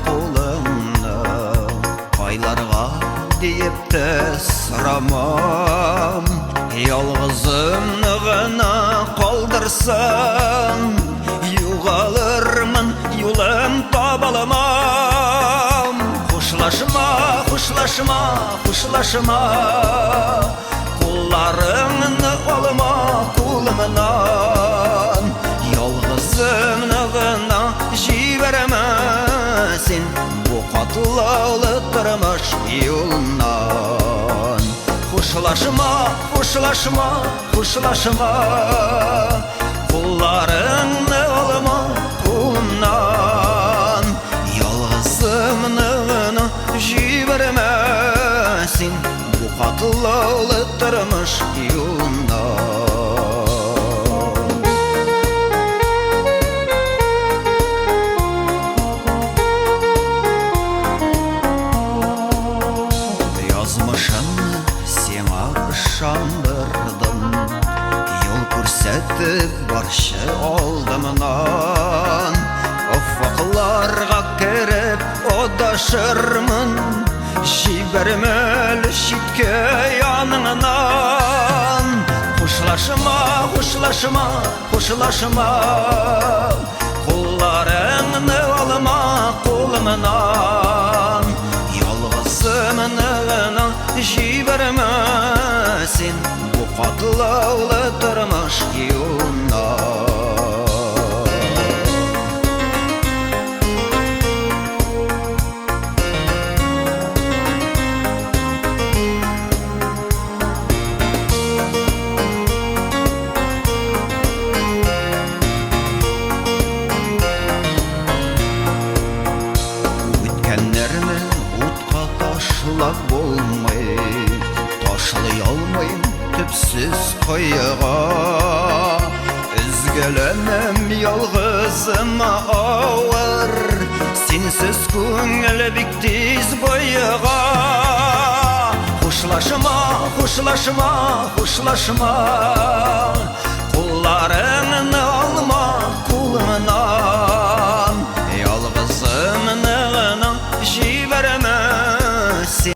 қолыңны, айларға дейіп те сұрамам. Ялғызымны ғана қалдырсам, юғалырмын, юлым табаламам. Құшлашыма, құшлашыма, құшлашыма, қоларыңны алма қолымнан. Ялғызымны ғана жібермесін, бұ қатылаулы тұрмыш юлынан. Құшлашыма, құшлашыма, құшлашыма, қоларыңны алма қолымнан. Ялғызымны ғана жібермесін, бұ қатылаулы тұрмыш юлынан. Yazmışımı sena ışandırdım, yol көрсетіп баршы алдымнан. Ufaklarga kerip odашырмын, жібермелі шитке яныңнан. Құшлашыма, құшлашыма, құшлашыма, қоларыңны алма қолымнан. Ялғызымны ғана жібермесін, бұ қатылаулы тұрмыш юлынан. Өткенлеріні ұтқа ташлап болмай, ташлай алмайым түпсіз қойыға. Үзгеленім ялғызыма ауыр, сенсіз көңіл бик тез бойыға. Құшлашыма, құшлашыма, құшлашыма, қоларыңны